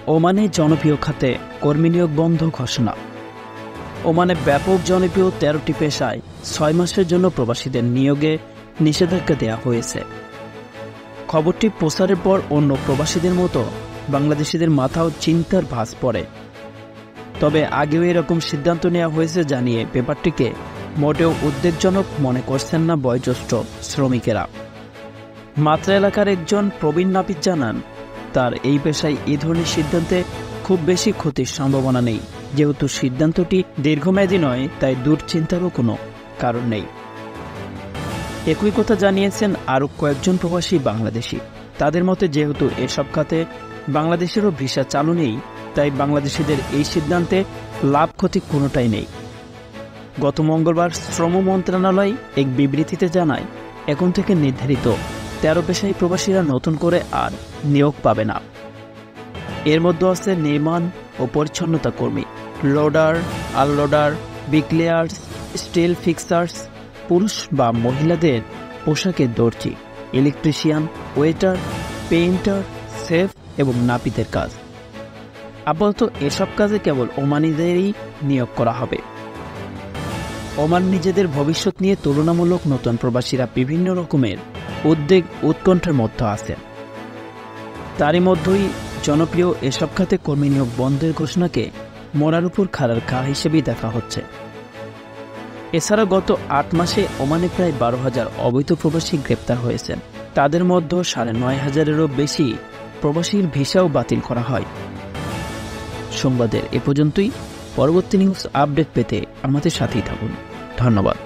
ওমানে জনপ্রিয় খাতে কর্মী নিয়োগ বন্ধ ঘোষণা। ওমানে ব্যাপক জনপ্রিয় 13টি পেশায় 6 মাসের জন্য প্রবাসীদের নিয়োগে নিষেধাজ্ঞা দেওয়া হয়েছে। খবরটি প্রচারের পর অন্য প্রবাসীদের মতো বাংলাদেশিদের মাথাও চিন্তার ভাঁজ পড়ে। তবে আগেও এরকম সিদ্ধান্ত নেওয়া হয়েছে জানিয়ে ব্যাপারটিকে মোটেও উদ্বেগজনক মনে করছেন না বয়োজ্যেষ্ঠ শ্রমিকেরা। মাত্রা এলাকার একজন প্রবীণ নাপিত জানান, তার এই পেশায় এই ধরনের সিদ্ধান্তে খুব বেশি ক্ষতির সম্ভাবনা নেই। যেহেতু সিদ্ধান্তটি দীর্ঘমেয়াদী নয়, তাই দুশ্চিন্তারও কোনো কারণ নেই। একই কথা জানিয়েছেন আরও কয়েকজন প্রবাসী বাংলাদেশি। তাদের মতে যেহেতু এসব খাতে বাংলাদেশেরও ভিসা চালু নেই, তাই বাংলাদেশিদের এই সিদ্ধান্তে লাভ ক্ষতি কোনোটাই নেই। গত মঙ্গলবার শ্রম মন্ত্রণালয় এক বিবৃতিতে জানায়, এখন থেকে নির্ধারিত 13 পেশায় প্রবাসীরা নতুন করে আর নিয়োগ পাবে না। এর মধ্যে আছে নির্মাণ ও পরিচ্ছন্নতা কর্মী, লোডার, আনলোডার, ব্রিকলেয়ার্স, স্টিল ফিক্সার্স, পুরুষ বা মহিলাদের পোশাকের দর্জি, ইলেকট্রিশিয়ান, ওয়েটার, পেইন্টার, শেফ এবং নাপিতের কাজ। আপাতত এসব কাজে কেবল ওমানিদেরই নিয়োগ করা হবে। ওমান নিজেদের ভবিষ্যৎ নিয়ে তুলনামূলক নতুন প্রবাসীরা বিভিন্ন রকমের উদ্বেগ উৎকণ্ঠার মধ্যে আছেন। তারই মধ্যেই জনপ্রিয় এসব খাতে কর্মী নিয়োগ বন্ধের ঘোষণাকে মরার উপর খাড়ার ঘা হিসেবেই দেখা হচ্ছে। এছাড়া গত 8 মাসে ওমানে প্রায় 12,000 অবৈধ প্রবাসী গ্রেপ্তার হয়েছেন। তাদের মধ্যে 9,500-এরও বেশি প্রবাসীর ভিসাও বাতিল করা হয়। সংবাদের এ পর্যন্তই। পরবর্তী নিউজ আপডেট পেতে আমাদের সাথেই থাকুন। ধন্যবাদ।